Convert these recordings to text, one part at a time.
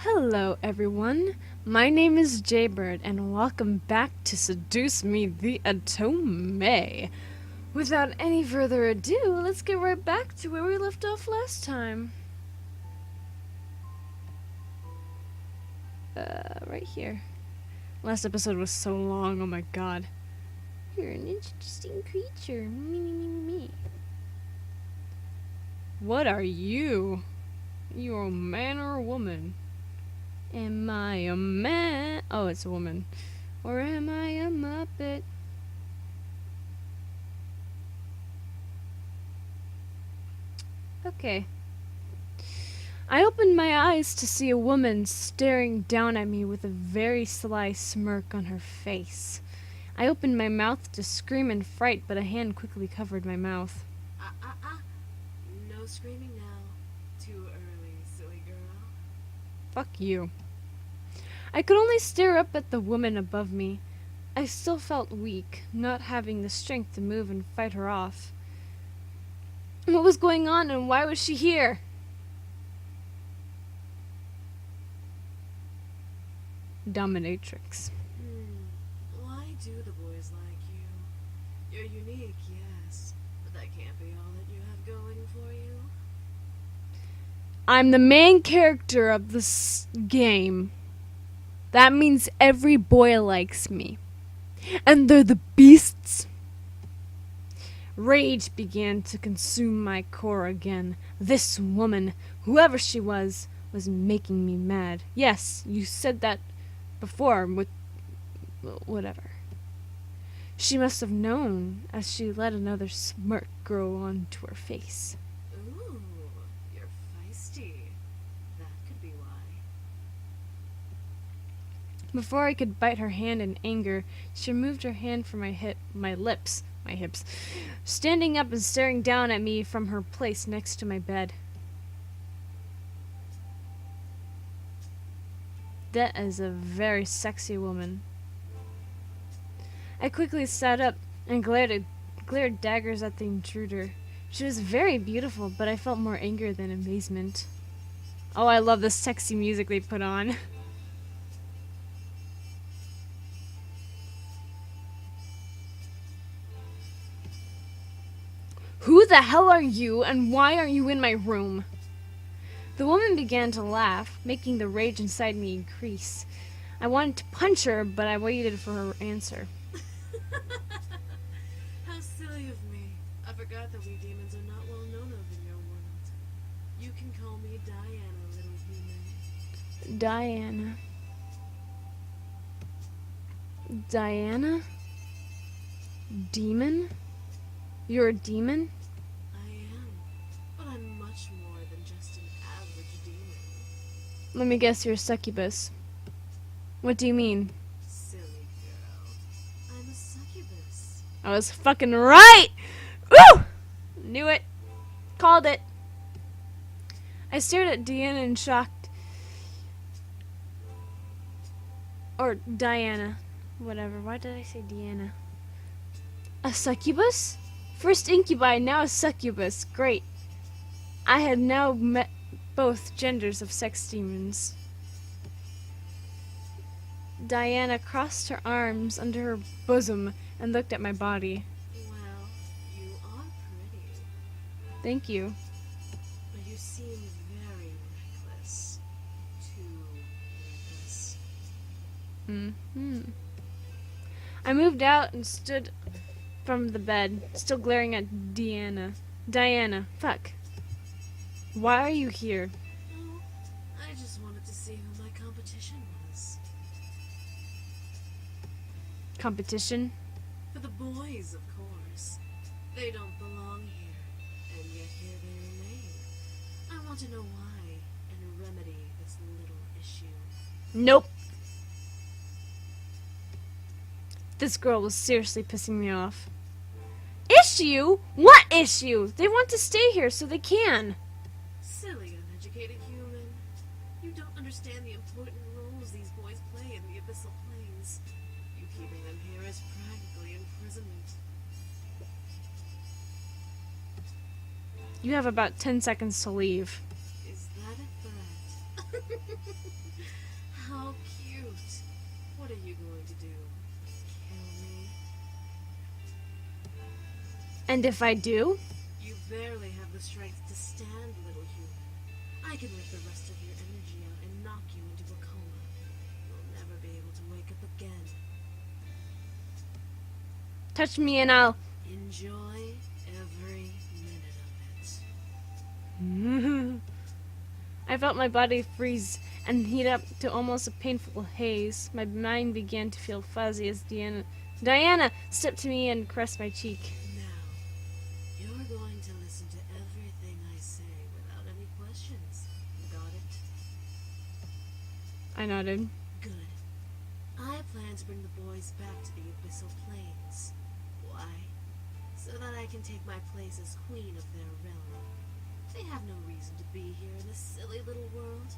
Hello everyone, my name is Jaybird and welcome back to Seduce Me the Otome. Without any further ado, let's get right back to where we left off last time. Right here. Last episode was so long, oh my god. You're an interesting creature. Me. What are you? You're a man or a woman? Am I a man? Oh, it's a woman. Or am I a Muppet? Okay. I opened my eyes to see a woman staring down at me with a very sly smirk on her face. I opened my mouth to scream in fright, but a hand quickly covered my mouth. No screaming now. Too early, silly girl. Fuck you. I could only stare up at the woman above me. I still felt weak, not having the strength to move and fight her off. What was going on and why was she here? Dominatrix. Why do the boys like you? You're unique, yes, but that can't be all that you have going for you. I'm the main character of this game. That means every boy likes me. And they're the beasts. Rage began to consume my core again. This woman, whoever she was making me mad. Yes, you said that before with whatever. She must have known as she let another smirk grow onto her face. Ooh, you're feisty. That could be why. Before I could bite her hand in anger, she removed her hand from my hips, standing up and staring down at me from her place next to my bed. That is a very sexy woman. I quickly sat up and glared daggers at the intruder. She was very beautiful, but I felt more anger than amazement. Oh, I love the sexy music they put on. Who the hell are you, and why are you in my room? The woman began to laugh, making the rage inside me increase. I wanted to punch her, but I waited for her answer. How silly of me. I forgot that we demons are not well known of in your world. You can call me Diana, little human. Diana. Diana? Demon? You're a demon? I am, but I'm much more than just an average demon. Let me guess, you're a succubus. What do you mean? Silly girl. I'm a succubus. I was fucking right! Woo! Knew it. Called it. I stared at Diana in shock. Or Diana. Whatever. Why did I say Diana? A succubus? First incubi, now a succubus. Great. I had now met both genders of sex demons. Diana crossed her arms under her bosom and looked at my body. Well, you are pretty, Thank you. but you seem very reckless. Too reckless. I moved out and stood from the bed, still glaring at Diana. Diana, fuck. Why are you here? Oh, I just wanted to see who my competition was. Competition? For the boys, of course. They don't belong here, and yet here they remain. I want to know why, and remedy this little issue. Nope. This girl was seriously pissing me off. Issue? What issue? They want to stay here so they can. Silly, uneducated human. You don't understand the important roles these boys play in the abyssal planes. You keeping them here is practically imprisonment. You have about 10 seconds to leave. Is that a threat? How cute. What are you going to do? Kill me? And if I do? You barely have the strength to stand, little human. I can rip the rest of your energy out and knock you into a coma. You'll never be able to wake up again. Touch me and I'll... Enjoy every minute of it. I felt my body freeze and heat up to almost a painful haze. My mind began to feel fuzzy as Diana stepped to me and caressed my cheek. Now, you're going to listen to everything I say without any questions. Got it? I nodded. Good. I plan to bring the boys back to the Abyssal Plains. Why? So that I can take my place as queen of their realm. They have no reason to be here in this silly little world,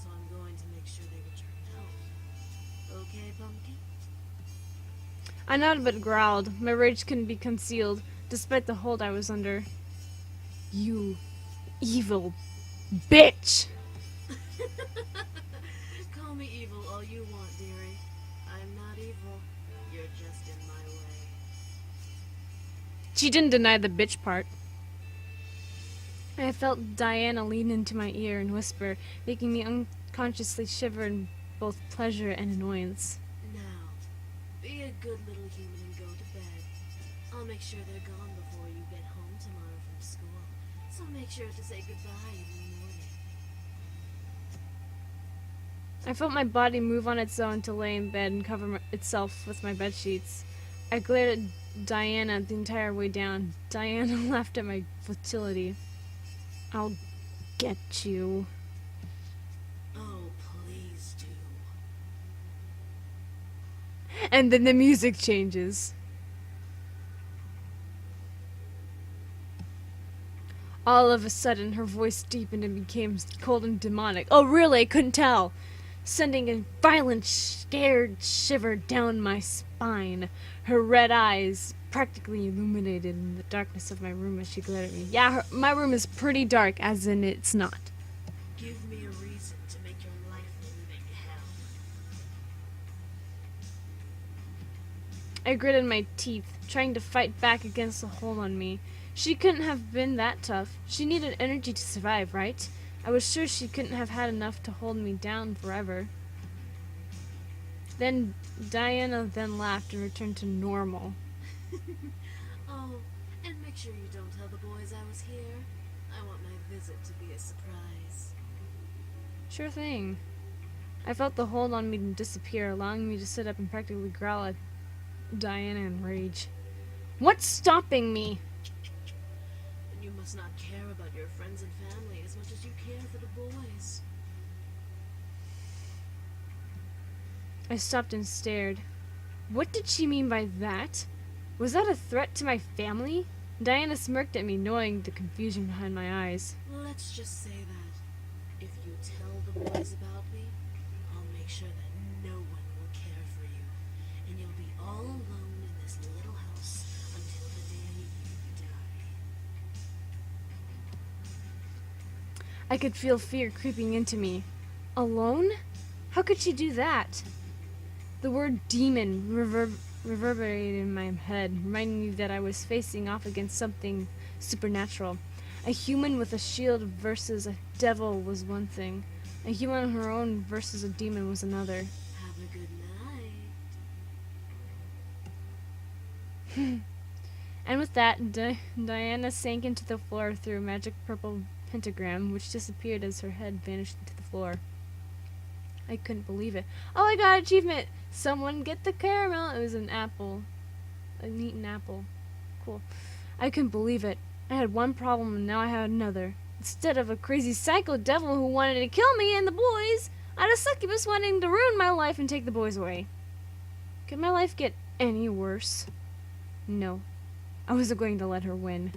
so I'm going to make sure they return home. Okay, Pumpkin? I nodded but growled. My rage couldn't be concealed, despite the hold I was under. You evil bitch! Call me evil all you want, dearie. I'm not evil. You're just in my way. She didn't deny the bitch part. I felt Diana lean into my ear and whisper, making me unconsciously shiver in both pleasure and annoyance. Now, be a good little human and go to bed. I'll make sure they're gone before you get home tomorrow from school, so make sure to say goodbye in the morning. I felt my body move on its own to lay in bed and cover itself with my bed sheets. I glared at Diana the entire way down. Diana laughed at my futility. I'll get you. Oh, please do. And then the music changes. All of a sudden, her voice deepened and became cold and demonic. Oh, really? I couldn't tell. Sending a violent, scared shiver down my spine. Her red eyes practically illuminated in the darkness of my room as she glared at me. Yeah, my room is pretty dark, as in it's not. Give me a reason to make your life a living hell. I gritted my teeth, trying to fight back against the hold on me. She couldn't have been that tough. She needed energy to survive, right? I was sure she couldn't have had enough to hold me down forever. Then Diana then laughed and returned to normal. Oh, and make sure you don't tell the boys I was here. I want my visit to be a surprise. Sure thing. I felt the hold on me disappear, allowing me to sit up and practically growl at Diana in rage. What's stopping me? Then you must not care about your friends and family as much as you care for the boys. I stopped and stared. What did she mean by that? Was that a threat to my family? Diana smirked at me, knowing the confusion behind my eyes. Let's just say that if you tell the boys about me, I'll make sure that no one will care for you, and you'll be all alone in this little house until the day you die. I could feel fear creeping into me. Alone? How could she do that? The word demon reverberated in my head, reminding me that I was facing off against something supernatural. A human with a shield versus a devil was one thing. A human on her own versus a demon was another. Have a good night. And with that, Diana sank into the floor through a magic purple pentagram, which disappeared as her head vanished into the floor. I couldn't believe it. Oh, I got an achievement! Someone get the caramel! It was an apple. An eaten apple. Cool. I couldn't believe it. I had one problem and now I had another. Instead of a crazy psycho devil who wanted to kill me and the boys, I had a succubus wanting to ruin my life and take the boys away. Could my life get any worse? No. I wasn't going to let her win.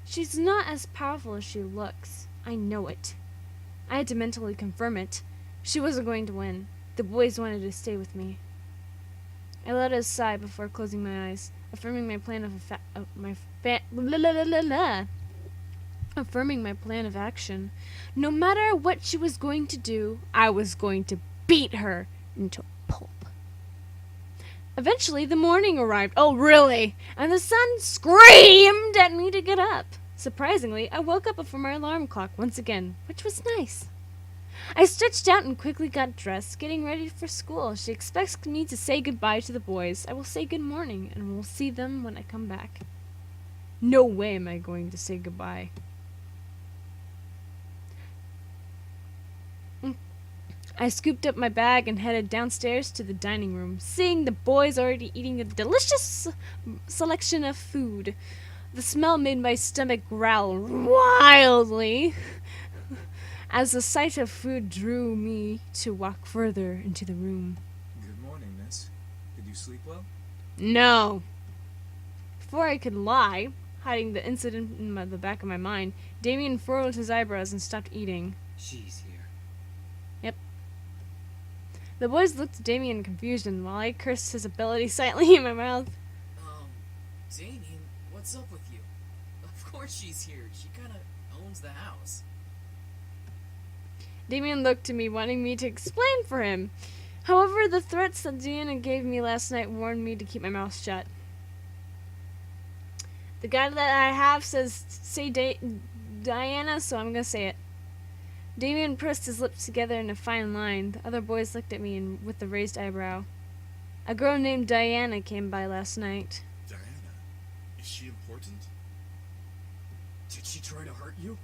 She's not as powerful as she looks. I know it. I had to mentally confirm it. She wasn't going to win. The boys wanted to stay with me. I let out a sigh before closing my eyes, affirming my plan affirming my plan of action. No matter what she was going to do, I was going to beat her into a pulp. Eventually, the morning arrived. Oh, really? And the sun screamed at me to get up. Surprisingly, I woke up before my alarm clock once again, which was nice. I stretched out and quickly got dressed, getting ready for school. She expects me to say goodbye to the boys. I will say good morning, and we'll see them when I come back. No way am I going to say goodbye. I scooped up my bag and headed downstairs to the dining room, seeing the boys already eating a delicious selection of food. The smell made my stomach growl wildly as the sight of food drew me to walk further into the room. Good morning, miss. Did you sleep well? No. Before I could lie, hiding the incident in the back of my mind, Damien furrowed his eyebrows and stopped eating. She's here. Yep. The boys looked at Damien in confusion while I cursed his ability silently in my mouth. Damien, what's up with you? Of course she's here. She kinda owns the house. Damien looked at me, wanting me to explain for him. However, the threats that Diana gave me last night warned me to keep my mouth shut. The guy that I have says, say Diana, so I'm gonna say it. Damien pressed his lips together in a fine line. The other boys looked at me with a raised eyebrow. A girl named Diana came by last night. Diana? Is she important? Did she try to hurt you?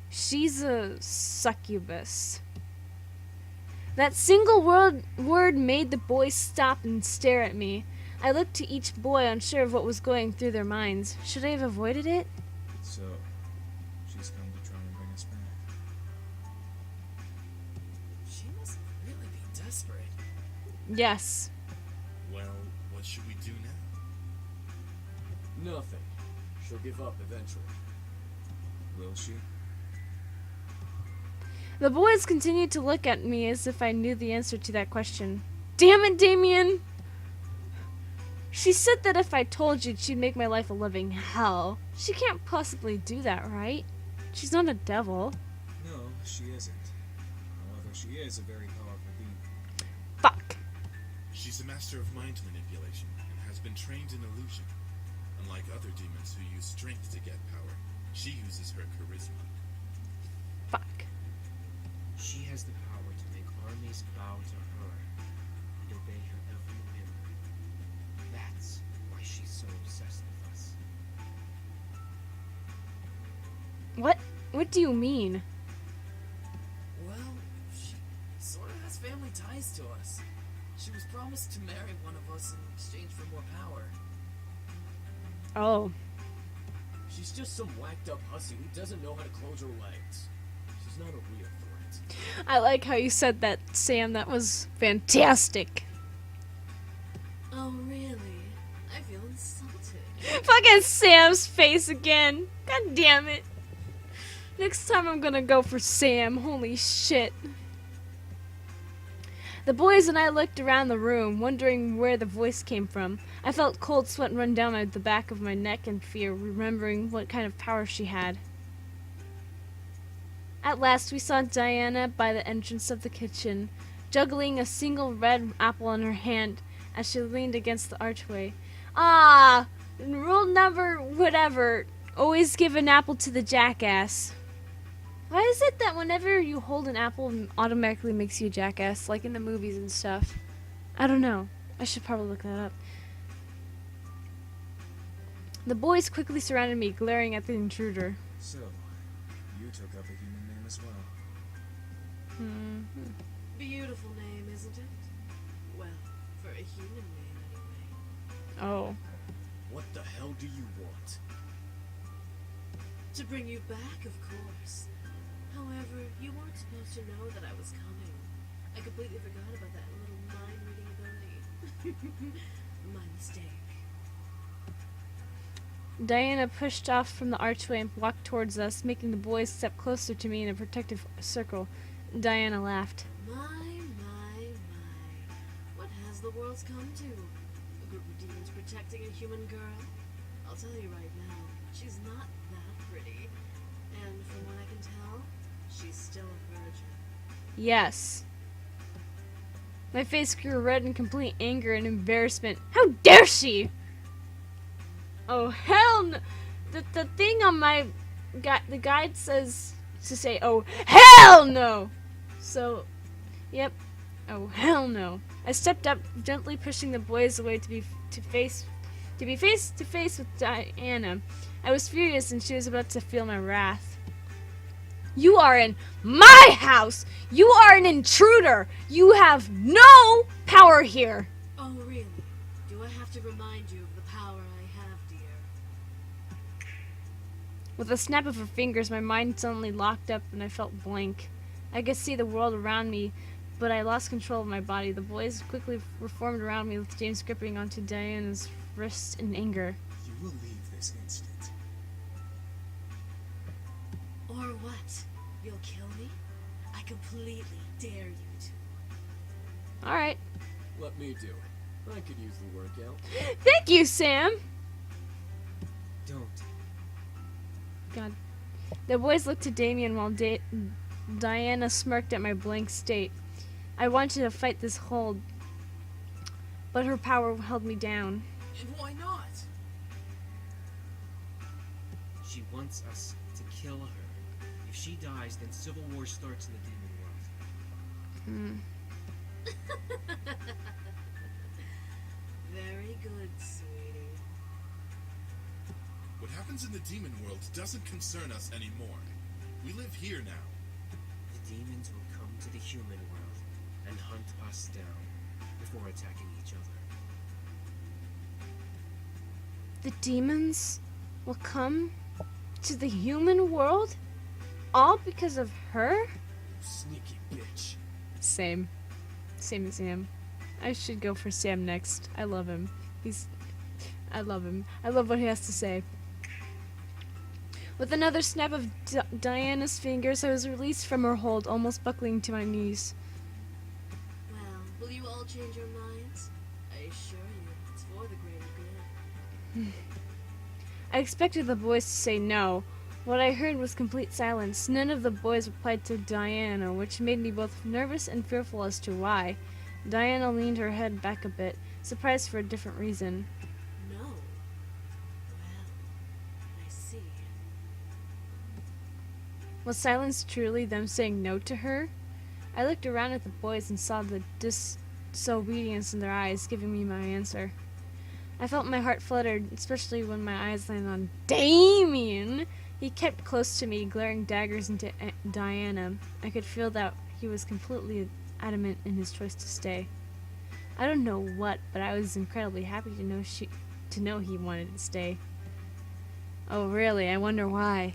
She's a succubus. That single word made the boys stop and stare at me. I looked to each boy, unsure of what was going through their minds. Should I have avoided it? So, she's come to try and bring us back. She must really be desperate. Yes. Well, what should we do now? Nothing. She'll give up eventually. Will she? The boys continued to look at me as if I knew the answer to that question. Damn it, Damien! She said that if I told you, she'd make my life a living hell. She can't possibly do that, right? She's not a devil. No, she isn't. However, she is a very powerful being. Fuck. She's a master of mind manipulation and has been trained in illusion. Unlike other demons who use strength to get power, she uses her charisma. Fuck. She has the power to make armies bow to her and obey her every whim. That's why she's so obsessed with us. What? What do you mean? Well, she sort of has family ties to us. She was promised to marry one of us in exchange for more power. Oh. She's just some whacked up hussy who doesn't know how to close her legs. She's not a real threat. I like how you said that, Sam. That was fantastic. Oh, really? I feel insulted. Fucking Sam's face again. God damn it. Next time I'm gonna go for Sam. Holy shit. The boys and I looked around the room, wondering where the voice came from. I felt cold sweat run down the back of my neck in fear, remembering what kind of power she had. At last, we saw Diana by the entrance of the kitchen, juggling a single red apple in her hand as she leaned against the archway. Ah, rule number whatever, always give an apple to the jackass. Why is it that whenever you hold an apple, it automatically makes you a jackass, like in the movies and stuff? I don't know. I should probably look that up. The boys quickly surrounded me, glaring at the intruder. So, you took up a human name as well. Beautiful name, isn't it? Well, for a human name, anyway. Oh. What the hell do you want? To bring you back, of course. However, you weren't supposed to know that I was coming. I completely forgot about that little mind-reading ability. My mistake. Diana pushed off from the archway and walked towards us, making the boys step closer to me in a protective circle. Diana laughed. My. What has the world come to? A group of demons protecting a human girl? I'll tell you right now, she's not that pretty. And from what I can tell, she's still a virgin. Yes. My face grew red in complete anger and embarrassment. How dare she? Oh, hell no. The thing on my the guide says to say, oh, hell no. So, yep. Oh, hell no. I stepped up, gently pushing the boys away to be face to face with Diana. I was furious and she was about to feel my wrath. You are in my house! You are an intruder! You have no power here! Oh, really? Do I have to remind you of the power I have, dear? With a snap of her fingers, my mind suddenly locked up and I felt blank. I could see the world around me, but I lost control of my body. The boys quickly reformed around me, with James gripping onto Diana's wrist in anger. You will leave this instant. Or what? You'll kill me? I completely dare you to. Alright. Let me do it. I could use the workout. Thank you, Sam! Don't. God. The boys looked to Damien while Diana smirked at my blank state. I wanted to fight this hold, but her power held me down. And why not? She wants us to kill her. If she dies, then civil war starts in the demon world. Very good, sweetie. What happens in the demon world doesn't concern us anymore. We live here now. The demons will come to the human world and hunt us down before attacking each other. The demons will come to the human world? All because of her? You sneaky bitch. Same. Same as Sam. I should go for Sam next. I love him. I love him. I love what he has to say. With another snap of Diana's fingers, I was released from her hold, almost buckling to my knees. Well, will you all change your minds? I assure you, it's for the greater good. I expected the boys to say no. What I heard was complete silence. None of the boys replied to Diana, which made me both nervous and fearful as to why. Diana leaned her head back a bit, surprised for a different reason. No. Well, I see. Was silence truly them saying no to her? I looked around at the boys and saw the disobedience in their eyes, giving me my answer. I felt my heart fluttered, especially when my eyes landed on Damien. He kept close to me, glaring daggers into Diana. I could feel that he was completely adamant in his choice to stay. I don't know what, but I was incredibly happy to know he wanted to stay. Oh, really? I wonder why.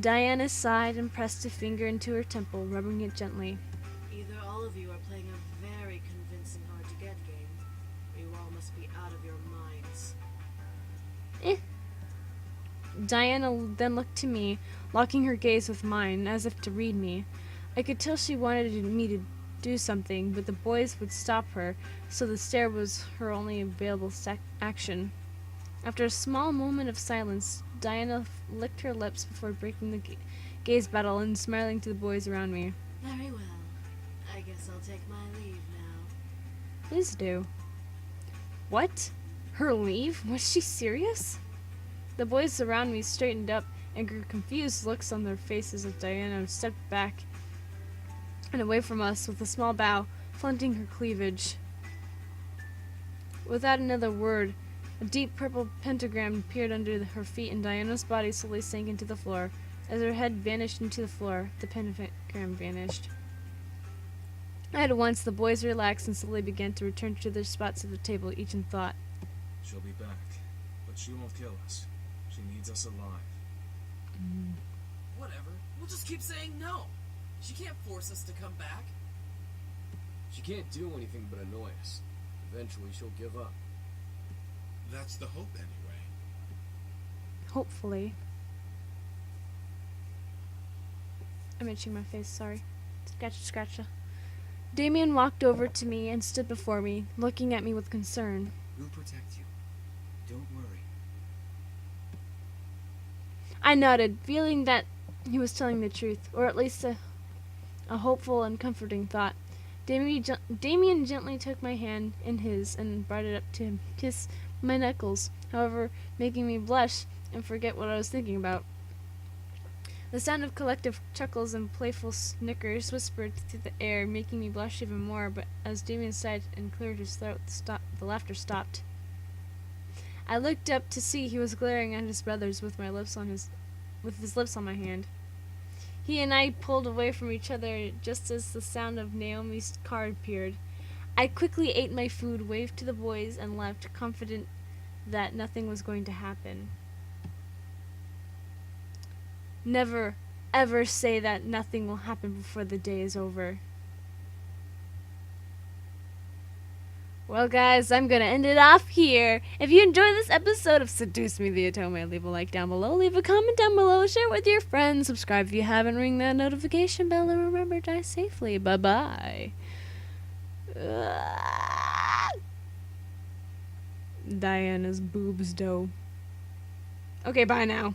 Diana sighed and pressed a finger into her temple, rubbing it gently. Either all of you are playing a very convincing hard-to-get game, or you all must be out of your minds. Diana then looked to me, locking her gaze with mine, as if to read me. I could tell she wanted me to do something, but the boys would stop her, so the stare was her only available action. After a small moment of silence, Diana licked her lips before breaking the gaze battle and smiling to the boys around me. Very well. I guess I'll take my leave now. Please do. What? Her leave? Was she serious? The boys around me straightened up and grew confused looks on their faces as Diana stepped back and away from us with a small bow, flaunting her cleavage. Without another word, a deep purple pentagram appeared under her feet, and Diana's body slowly sank into the floor. As her head vanished into the floor, the pentagram vanished. At once, the boys relaxed and slowly began to return to their spots at the table, each in thought. She'll be back, but she won't kill us. She needs us alive. Whatever. We'll just keep saying no. She can't force us to come back. She can't do anything but annoy us. Eventually she'll give up. That's the hope, anyway. Hopefully. I'm itching my face, sorry. Scratcha. Damien walked over to me and stood before me, looking at me with concern. We'll protect you. Don't worry. I nodded, feeling that he was telling the truth, or at least a hopeful and comforting thought. Damien gently took my hand in his and brought it up to kiss my knuckles, however, making me blush and forget what I was thinking about. The sound of collective chuckles and playful snickers whispered through the air, making me blush even more, but as Damien sighed and cleared his throat, the laughter stopped. I looked up to see he was glaring at his brothers with his lips on my hand. He and I pulled away from each other just as the sound of Naomi's car appeared. I quickly ate my food, waved to the boys, and left, confident that nothing was going to happen. Never, ever say that nothing will happen before the day is over. Well, guys, I'm going to end it off here. If you enjoyed this episode of Seduce Me the Otome, leave a like down below, leave a comment down below, share it with your friends, subscribe if you haven't, ring that notification bell, and remember, die safely. Bye-bye. Diana's boobs, though. Okay, bye now.